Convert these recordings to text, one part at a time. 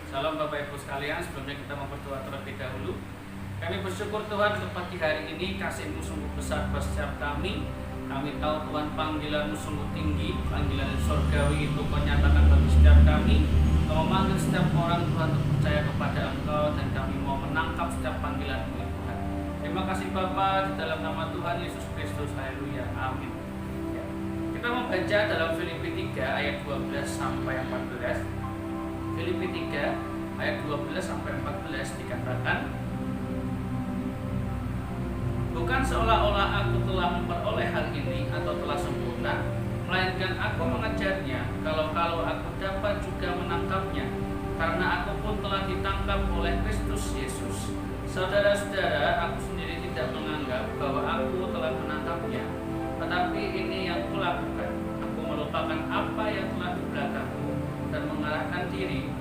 Salam Bapak Ibu sekalian, sebelumnya kita berdoa terlebih dahulu. Kami bersyukur Tuhan untuk pagi hari ini, kasih-Mu sungguh besar buat setiap kami. Kami tahu Tuhan panggilan-Mu sungguh tinggi, panggilan surgawi itu Kau nyatakan bagi setiap kami. Kau memanggil setiap orang Tuhan untuk percaya kepada Engkau, dan kami mau menangkap setiap panggilan-Mu ya Tuhan. Terima kasih Bapa, di dalam nama Tuhan Yesus Kristus, haleluya, amin. Ya. Kita membaca dalam Filipi 3 ayat 12 sampai 14. Filipi 3 ayat 12 sampai 14 dikatakan, bukan seolah-olah aku telah memperoleh hal ini atau telah sempurna, melainkan aku mengejarnya, kalau aku dapat juga menangkapnya, karena aku pun telah ditangkap oleh Kristus Yesus. Saudara-saudara, aku sendiri tidak menganggap bahwa aku telah menangkapnya, tetapi ini yang kulakukan, aku melupakan apa yang telah di belakangku dan mengarahkan diri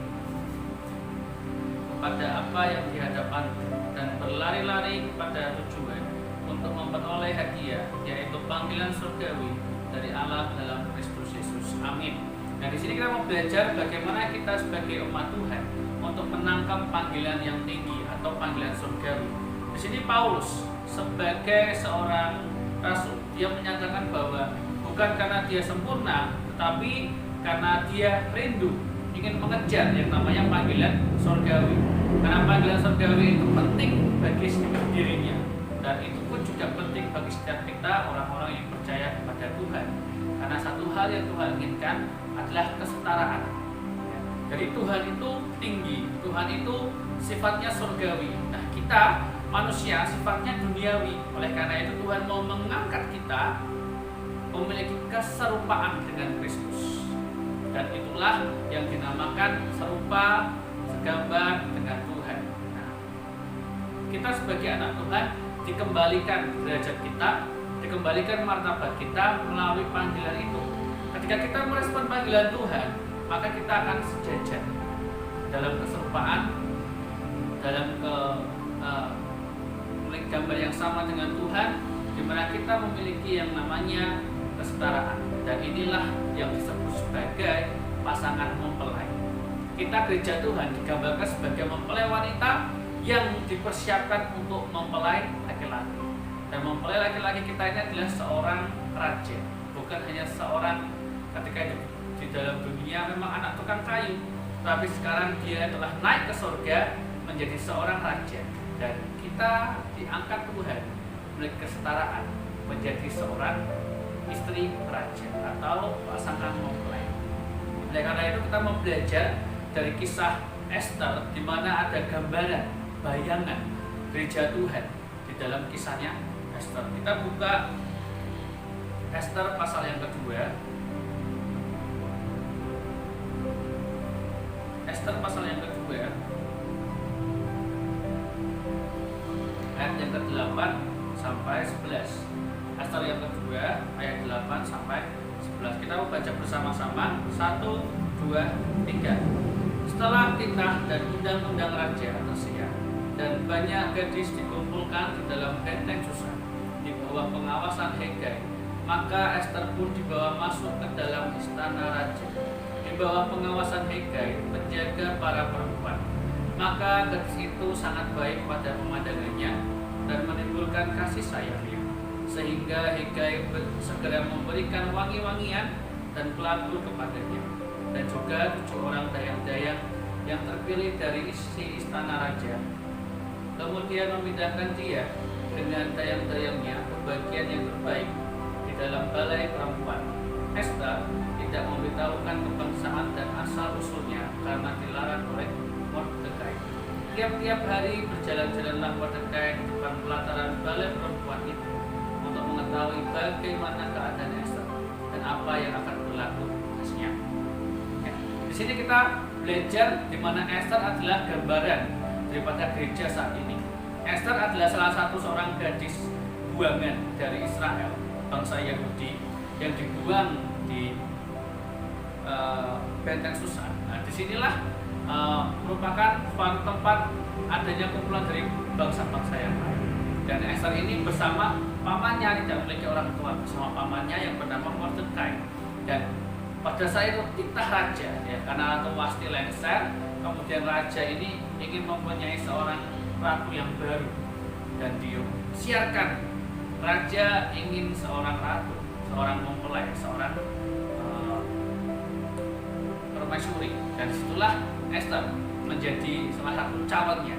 kepada apa yang di hadapan, dan berlari-lari kepada tujuan untuk memperoleh hadiah, yaitu panggilan surgawi dari Allah dalam Kristus Yesus. Amin. Nah, di sini kita mau belajar bagaimana kita sebagai umat Tuhan untuk menangkap panggilan yang tinggi atau panggilan surgawi. Di sini Paulus sebagai seorang rasul, dia menyatakan bahwa bukan karena dia sempurna, tetapi karena dia rindu ingin mengejar yang namanya panggilan surgawi. Karena panggilan surgawi itu penting bagi setiap dirinya, dan itu pun juga penting bagi setiap kita, orang-orang yang percaya kepada Tuhan. Karena satu hal yang Tuhan inginkan adalah kesetaraan. Jadi Tuhan itu tinggi, Tuhan itu sifatnya surgawi. Nah, kita manusia sifatnya duniawi. Oleh karena itu Tuhan mau mengangkat kita memiliki keserupaan dengan Kristus. Dan itulah yang dinamakan serupa segambar dengan Tuhan. Nah, kita sebagai anak Tuhan dikembalikan derajat kita, dikembalikan martabat kita melalui panggilan itu. Ketika kita merespon panggilan Tuhan, maka kita akan sejajar dalam keserupaan, dalam gambar yang sama dengan Tuhan, di mana kita memiliki yang namanya kesetaraan. Dan inilah yang disebut sebagai pasangan mempelai. Kita gereja Tuhan digambarkan sebagai mempelai wanita yang dipersiapkan untuk mempelai laki-laki. Dan mempelai laki-laki kita ini adalah seorang raja, bukan hanya seorang ketika di dalam dunia memang anak tukang kayu, tapi sekarang dia telah naik ke surga menjadi seorang raja. Dan kita diangkat Tuhan memiliki kesetaraan menjadi seorang istri raja atau pasangan mempelai. Oleh karena itu kita mau belajar dari kisah Esther, di mana ada gambaran, bayangan gereja Tuhan di dalam kisahnya Esther. Kita buka Esther pasal yang kedua. Esther pasal yang kedua, ayat yang ke-8 sampai 11. Esther yang kedua ayat 8 sampai 11. Kita mau baca bersama-sama. 1, 2, 3. Setelah titah dan undang-undang raja tersiar dan banyak gadis dikumpulkan di dalam benteng Susa di bawah pengawasan Hegai, maka Esther pun dibawa masuk ke dalam istana raja di bawah pengawasan Hegai, penjaga para perempuan. Maka gadis itu sangat baik pada pemandangannya dan menimbulkan kasih sayangnya, sehingga Hegai segera memberikan wangi-wangian dan pelatu kepadanya, dan juga 7 orang dayang-dayang yang terpilih dari isi istana raja. Kemudian memindahkan dia dengan dayang-dayangnya ke bagian yang terbaik di dalam balai perempuan. Esther tidak memberitahukan kebangsaan dan asal-usulnya karena dilarang oleh Mordekai. Tiap-tiap hari berjalan-jalanlah Mordekai di depan pelataran balai perempuan itu untuk mengetahui bagaimana keadaan Esther dan apa yang akan berlaku atasnya. Ya. Di sini kita belajar di mana Esther adalah gambaran daripada gereja saat ini. Esther adalah salah satu seorang gadis buangan dari Israel, bangsa Yahudi, yang dibuang di benteng Susan. Nah, disinilah merupakan suatu tempat adanya kumpulan dari bangsa-bangsa yang lain. Dan Esther ini bersama pamannya, tidak memiliki orang tua, bersama pamannya yang bernama Mordekai. Dan pada saat itu titah raja, ya, karena Ratu Wasti lengser, kemudian raja ini ingin mempunyai seorang ratu yang baru, dan dia siarkan raja ingin seorang ratu, seorang mempelai, seorang permaisuri. Dan disitulah Esther menjadi salah satu calonnya.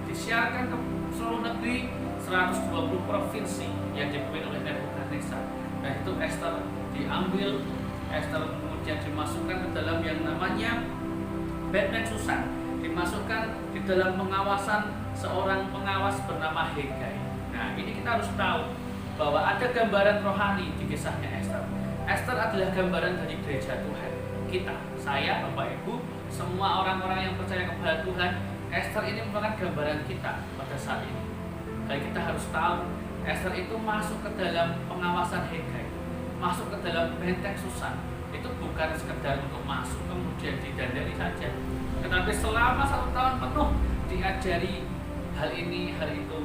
Disiarkan ke seluruh negeri, 120 provinsi yang dipimpin oleh Nebukadnezar. Nah, itu Esther diambil, Esther kemudian dimasukkan ke dalam yang namanya benteng Susan, dimasukkan di dalam pengawasan seorang pengawas bernama Hegai. Nah, ini kita harus tahu bahwa ada gambaran rohani di kisahnya Esther. Esther adalah gambaran dari gereja Tuhan kita, saya, Bapak Ibu, semua orang-orang yang percaya kepada Tuhan. Esther ini merupakan gambaran kita pada saat ini. Dan kita harus tahu Esther itu masuk ke dalam pengawasan Hegai, masuk ke dalam benteng Susan. Itu bukan sekedar untuk masuk kemudian didandani saja, tetapi selama 1 tahun penuh diajari hal ini, hal itu,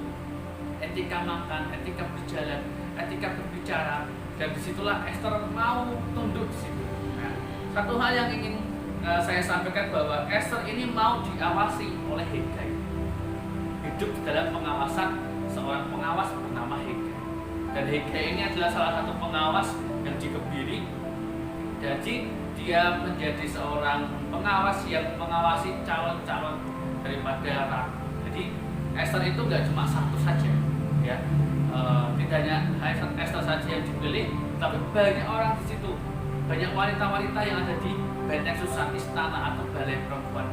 etika makan, etika berjalan, etika berbicara. Dan disitulah Esther mau tunduk di situ. Nah, satu hal yang ingin saya sampaikan bahwa Esther ini mau diawasi oleh Hegai, hidup di dalam pengawasan seorang pengawas bernama Hegai. Dan Hegai ini adalah salah satu pengawas yang dikebiri. Jadi dia menjadi seorang pengawas yang mengawasi calon-calon daripada ratu. Jadi Esther itu nggak cuma satu saja, ya. Tidak hanya Esther saja yang dipilih, tapi banyak orang di situ, banyak wanita-wanita yang ada di benteng Susan, istana atau balai perempuan.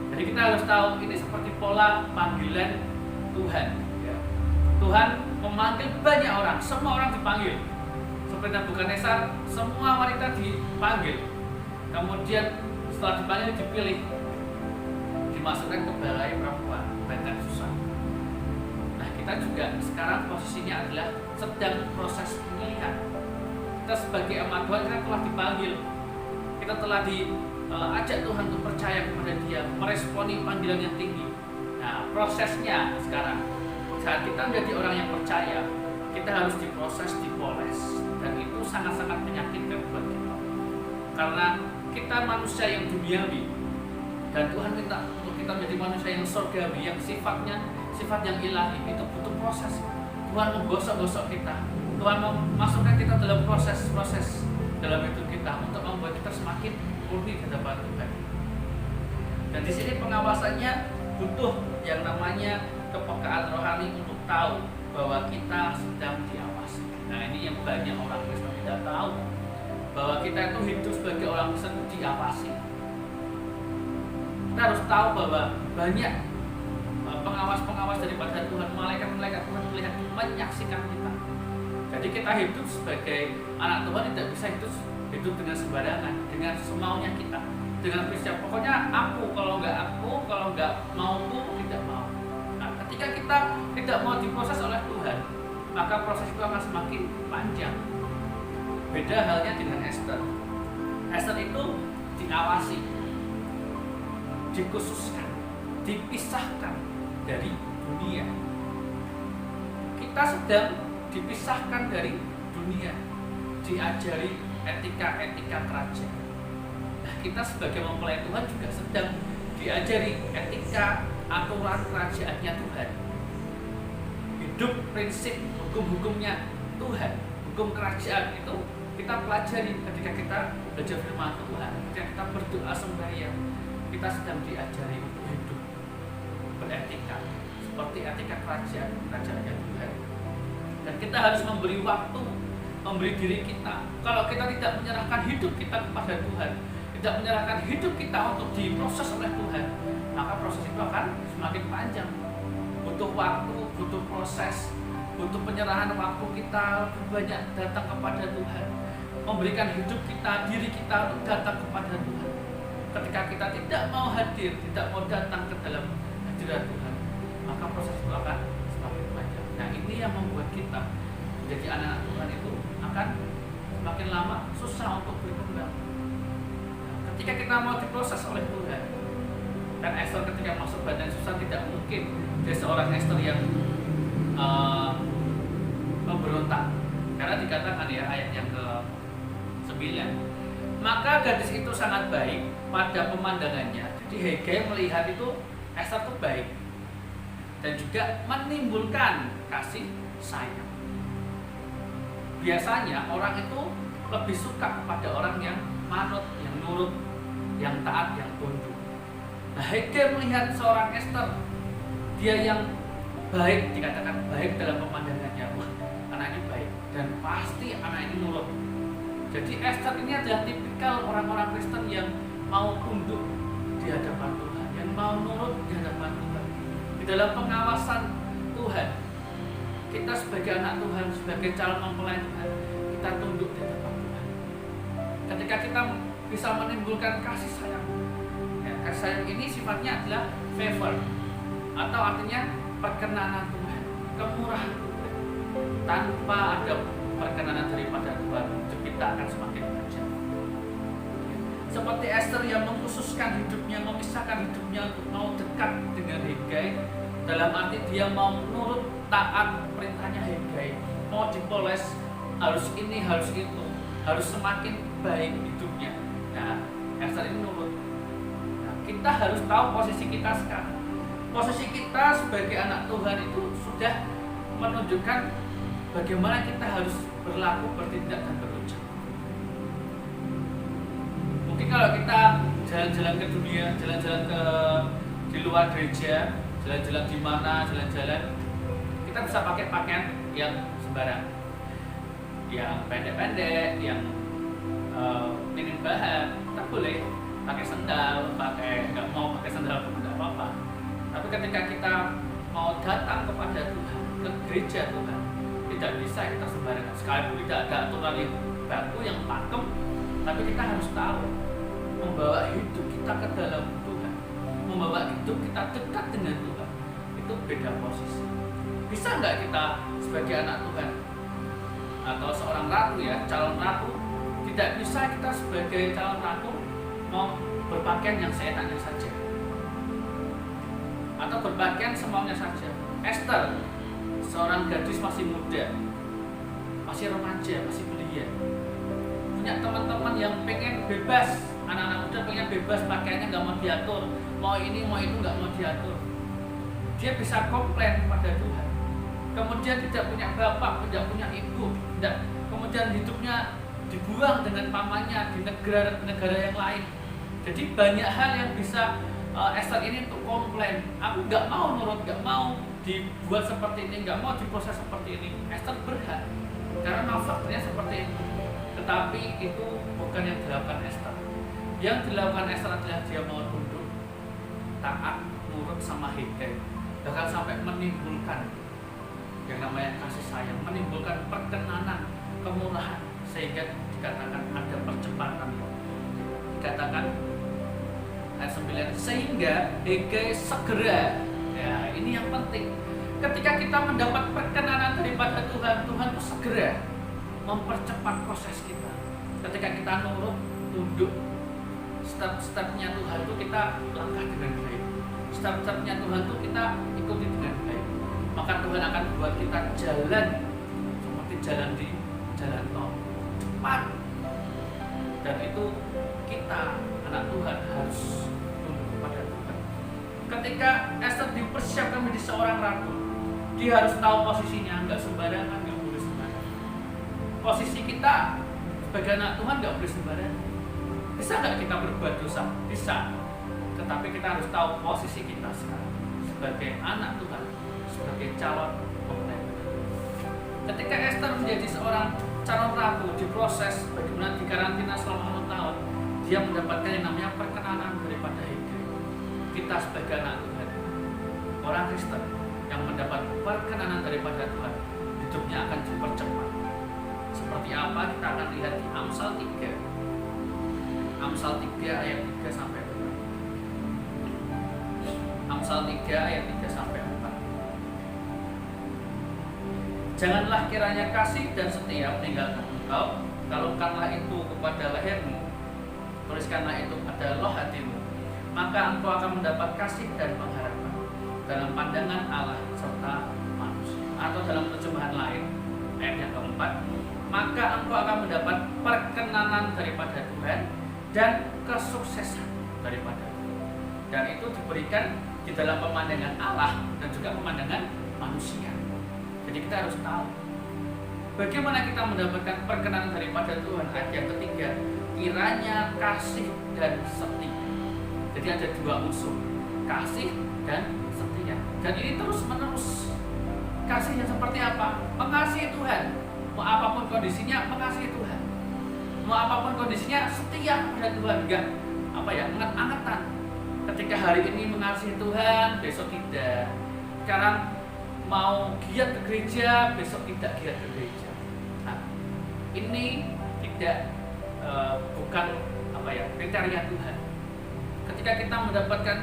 Jadi kita harus tahu ini seperti pola panggilan Tuhan, ya. Tuhan memanggil banyak orang, semua orang dipanggil. Seperti Nebukadnezar, semua wanita dipanggil. Kemudian setelah dipanggil dipilih, dimasukkan ke balai perempuan, benteng Susan. Nah, kita juga sekarang posisinya adalah sedang proses pemilihan. Kita sebagai amat Tuhan, kita telah dipanggil, kita telah diajak Tuhan untuk percaya kepada Dia, meresponi panggilan yang tinggi. Nah, prosesnya sekarang, saat kita menjadi orang yang percaya, kita harus diproses, dipoles, dan itu sangat-sangat menyakitkan buat kita. Karena kita manusia yang duniawi, dan Tuhan minta untuk kita menjadi manusia yang surgawi, yang sifatnya sifat yang ilahi, itu butuh proses. Tuhan menggosok-gosok kita, Tuhan memasukkan kita dalam proses-proses dalam hidup kita untuk membuat kita semakin murni di hadapan Tuhan. Dan di sini pengawasannya butuh yang namanya kepekaan rohani untuk tahu bahwa kita sedang diawasi. Nah, ini yang banyak orang Kristen tidak tahu, bahwa kita itu hidup sebagai orang Kristen diawasi. Kita harus tahu bahwa banyak pengawas-pengawas daripada Tuhan, malaikat-malaikat Tuhan melihat, menyaksikan kita. Jadi kita hidup sebagai anak Tuhan tidak bisa hidup dengan sembarangan, dengan semaunya kita, dengan prinsip pokoknya aku, kalau nggak mau tuh tidak mau. Nah, ketika kita tidak mau diproses oleh Tuhan, maka proses itu akan semakin panjang. Beda halnya dengan Esther. Esther itu diawasi, dikhususkan, dipisahkan dari dunia. Kita sedang dipisahkan dari dunia, diajari etika-etika kerajaan. Nah, kita sebagai mempelai Tuhan juga sedang diajari etika aturan kerajaannya Tuhan. Hidup prinsip hukum-hukumnya Tuhan, hukum kerajaan itu kita pelajari ketika kita belajar firman Tuhan, ketika kita berdoa sembahyang. Kita sedang diajari untuk hidup beretika seperti etika kerajaannya Tuhan. Dan kita harus memberi waktu, memberi diri kita. Kalau kita tidak menyerahkan hidup kita kepada Tuhan, tidak menyerahkan hidup kita untuk diproses oleh Tuhan, maka proses itu akan semakin panjang. Butuh waktu, butuh proses, butuh penyerahan waktu kita lebih banyak datang kepada Tuhan, memberikan hidup kita, diri kita untuk datang kepada Tuhan. Ketika kita tidak mau hadir, tidak mau datang ke dalam hadirat Tuhan, maka proses itu akan semakin panjang. Nah, ini yang membuat kita menjadi anak Tuhan itu akan semakin lama susah untuk berkembang. Ketika kita mau diproses oleh Tuhan, dan Esther ketika masuk badan susah tidak mungkin dia seorang Esther yang memberontak, karena dikatakan ya ayat yang ke-9, maka gadis itu sangat baik pada pemandangannya. Jadi Hegai melihat itu Esther itu baik dan juga menimbulkan kasih sayang. Biasanya orang itu lebih suka kepada orang yang manut, yang nurut, yang taat, yang tunduk. Nah, Hegai melihat seorang Esther, dia yang baik, dikatakan baik dalam pemandangannya. Wah, anak ini baik dan pasti anak ini nurut. Jadi Esther ini adalah tipikal orang-orang Kristen yang mau tunduk di hadapan Tuhan, yang mau nurut di hadapan Tuhan. Di dalam pengawasan Tuhan, kita sebagai anak Tuhan, sebagai calon mempelai Tuhan, kita tunduk di hadapan Tuhan. Ketika kita bisa menimbulkan kasih sayang, ya, kasih sayang ini sifatnya adalah favor, atau artinya perkenanan Tuhan, kemurahan Tuhan. Tanpa ada perkenanan daripada Tuhan, kita akan semakin tajam. Seperti Esther yang mengkhususkan hidupnya, memisahkan hidupnya untuk mau dekat dengan Hegai, dalam arti dia mau menurut taat perintahnya Hegai, mau dipoles, harus ini, harus itu, harus semakin baik hidupnya. Nah, Esther ini nurut. Nah, kita harus tahu posisi kita sekarang. Posisi kita sebagai anak Tuhan itu sudah menunjukkan bagaimana kita harus berlaku, bertindak, dan berucap. Mungkin kalau kita jalan-jalan ke dunia, jalan-jalan ke di luar gereja, jalan-jalan di mana, jalan-jalan, kita bisa pakai pakaian yang sembarang, yang pendek-pendek, yang minim bahan. Kita boleh pakai sandal, nggak mau pakai sandal pun nggak apa-apa. Tapi ketika kita mau datang kepada Tuhan, ke gereja Tuhan, tidak bisa kita sembarangan. Sekalipun tidak ada aturan yang baku, yang pakem, tapi kita harus tahu membawa hidup kita ke dalam Tuhan, membawa hidup kita dekat dengan Tuhan, itu beda posisi. Bisa nggak kita sebagai anak Tuhan atau seorang ratu, ya, calon ratu, tidak bisa kita sebagai calon ratu mau berpakaian yang seenaknya saja atau berpakaian semaunya saja. Esther, seorang gadis masih muda, masih remaja, masih belia, punya teman-teman yang pengen bebas. Anak-anak muda pengen bebas, pakaiannya nggak mau diatur, mau ini mau itu nggak mau diatur. Dia bisa komplain kepada Tuhan. Kemudian tidak punya bapak, tidak punya ibu, tidak. Kemudian hidupnya dibuang dengan pamannya di negara yang lain. Jadi banyak hal yang bisa Esther ini untuk komplain. Aku nggak mau nurut, nggak mau dibuat seperti ini, nggak mau diproses seperti ini. Esther berhak karena faktornya seperti itu. Tetapi itu bukan yang dilakukan Esther. Yang dilakukan Esther adalah dia mau tunduk, taat, nurut sama Hegai, bahkan sampai menimbulkan yang namanya kasih sayang, menimbulkan perkenanan, kemurahan, sehingga dikatakan ada percepatan. Dikatakan ayat 9, sehingga Hegai segera. Ya, ini yang penting. Ketika kita mendapat perkenanan daripada Tuhan, Tuhan itu segera mempercepat proses kita. Ketika kita nurut, tunduk, step-stepnya Tuhan itu kita langkah dengan baik. Step-stepnya Tuhan itu kita ikuti dengan baik. Maka Tuhan akan buat kita jalan seperti jalan di jalan tol, cepat. Dan itu kita anak Tuhan harus tunduk kepada Tuhan. Ketika Esther dipersiapkan menjadi seorang ratu, dia harus tahu posisinya, nggak sembarangan, nggak boleh sembarangan. Posisi kita sebagai anak Tuhan nggak boleh sembarangan. Bisa nggak kita berbuat dosa? Bisa. Tetapi kita harus tahu posisi kita sekarang sebagai anak Tuhan, sebagai calon pembelai. Ketika Esther menjadi seorang calon ratu, diproses bagaimana dikarantina selama 6 tahun, dia mendapatkan yang namanya perkenanan daripada Hegai. Kita sebagai anak Tuhan, orang Kristen yang mendapat perkenanan daripada Tuhan, hidupnya akan dipercepat. Seperti apa kita akan lihat di Amsal 3. Amsal 3 ayat 3 sampai Amsal 3 ayat 3-4. Janganlah kiranya kasih dan setia meninggalkan engkau, kalungkanlah itu kepada lehermu, tuliskanlah itu pada loh hatimu, maka engkau akan mendapat kasih dan pengharapan dalam pandangan Allah serta manusia. Atau dalam terjemahan lain, ayat yang keempat, maka engkau akan mendapat perkenanan daripada Tuhan dan kesuksesan daripada Tuhan. Dan itu diberikan di dalam pemandangan Allah dan juga pemandangan manusia. Jadi kita harus tahu bagaimana kita mendapatkan perkenanan daripada Tuhan. Ayat yang ketiga, kiranya kasih dan setia. Jadi ada dua unsur, kasih dan setia. Dan ini terus menerus. Kasihnya seperti apa? Mengasihi Tuhan. Mau apapun kondisinya, mengasihi Tuhan. Mau apapun kondisinya, setia pada Tuhan. Enggak anget-angetan. Ketika hari ini mengasihi Tuhan, besok tidak. Sekarang mau giat ke gereja, besok tidak giat ke gereja. Nah, ini tidak bukan kriteria Tuhan. Ketika kita mendapatkan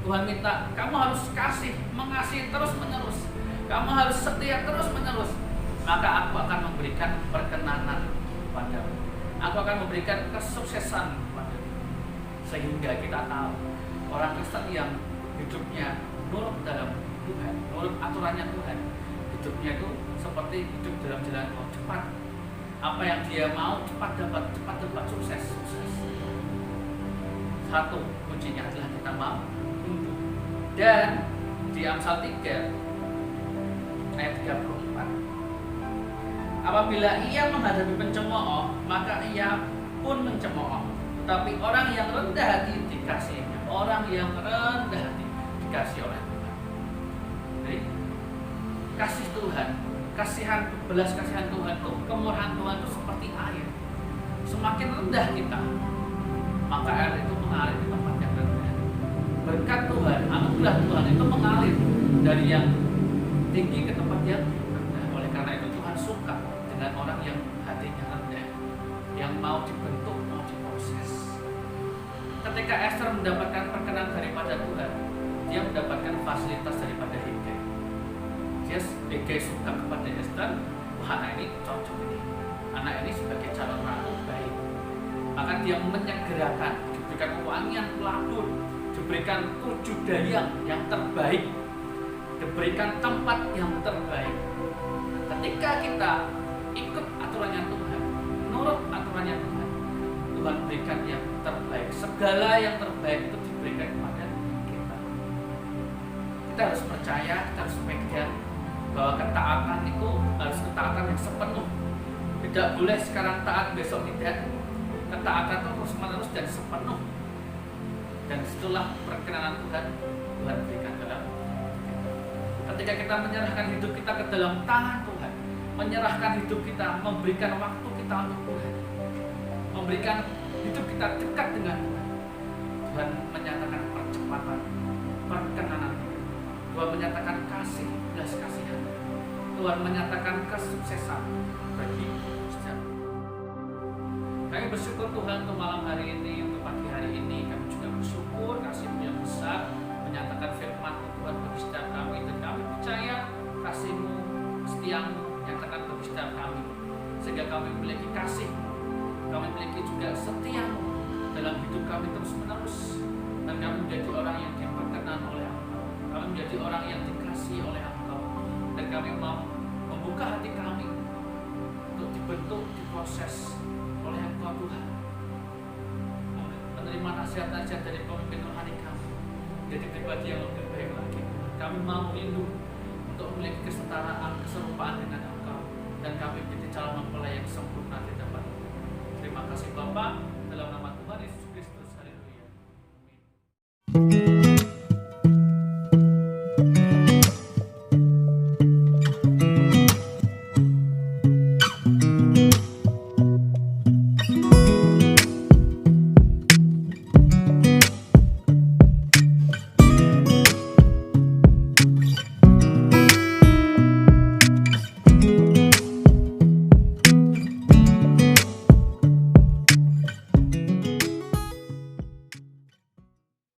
Tuhan minta, kamu harus kasih, mengasihi terus menerus, kamu harus setia terus menerus, maka aku akan memberikan perkenanan padamu. Aku akan memberikan kesuksesan padamu. Sehingga kita tahu orang Kristen yang hidupnya nurut dalam Tuhan, nurut aturannya Tuhan, hidupnya itu seperti hidup dalam jalan cepat. Apa yang dia mau cepat dapat sukses. Satu kuncinya adalah kita mau tunduk. Dan di Amsal 3 ayat 34, apabila ia menghadapi pencemooh, maka ia pun mencemooh. Tetapi orang yang rendah hati dikasihinya. Orang yang rendah hati dikasihi oleh Tuhan. Jadi kasih Tuhan, belas kasihan Tuhan itu, kemurahan Tuhan itu seperti air. Semakin rendah kita, maka air itu mengalir di tempat yang rendah. Berkat Tuhan, anugerah Tuhan itu mengalir dari yang tinggi ke tempat yang rendah. Oleh karena itu Tuhan suka dengan orang yang hatinya rendah, yang mau dibentuk, mau diproses. Ketika Esther mendapatkan perkenan daripada Tuhan, dia mendapatkan fasilitas daripada Hegai. Hegai suka kepada Esther, anak ini cocok ini, anak ini sebagai calon ratu baik. Maka dia menyegerakan, diberikan wangian pelabur, diberikan 7 dayang yang terbaik, diberikan tempat yang terbaik. Ketika kita ikut aturannya Tuhan, nurut aturannya Tuhan, Tuhan berikan yang terbaik. Segala yang terbaik itu diberikan kepada kita. Kita harus percaya, kita harus pegang bahwa ketaatan itu harus ketaatan yang sepenuh. Tidak boleh sekarang taat, besok tidak. Ketaatan itu terus menerus dan sepenuh. Dan setelah perkenanan Tuhan berikan dalam kita. Ketika kita menyerahkan hidup kita ke dalam tangan Tuhan, menyerahkan hidup kita, memberikan waktu kita untuk Tuhan, memberikan hidup kita dekat dengan Tuhan, Tuhan menyatakan percepatan, perkenanan, Tuhan menyatakan kasih, belas kasihan, Tuhan menyatakan kesuksesan bagi setiap. Kami bersyukur Tuhan untuk malam hari ini, untuk pagi hari ini. Kami juga bersyukur kasih-Mu yang besar menyatakan firman-Mu Tuhan bagi setiap kami, dan kami percaya kasih-Mu, setiamu nyatakan bagi setiap kami, sehingga kami memiliki kasih-Mu, kami memiliki juga setiamu dalam hidup kami terus menerus, dan kami menjadi orang yang diperkenan oleh Engkau, kami menjadi orang yang dikasihi oleh Engkau, dan kami mau membuka hati kami untuk dibentuk, diproses oleh Engkau Tuhan, menerima nasihat-nasihat dari pemimpin rohani kami, jadi pribadi yang lebih baik lagi. Kami mau rindu untuk memiliki kesetaraan, keserupaan dengan Engkau, dan kami menjadi calon mempelai yang sempurna di depan. Terima kasih Bapa, dalam nama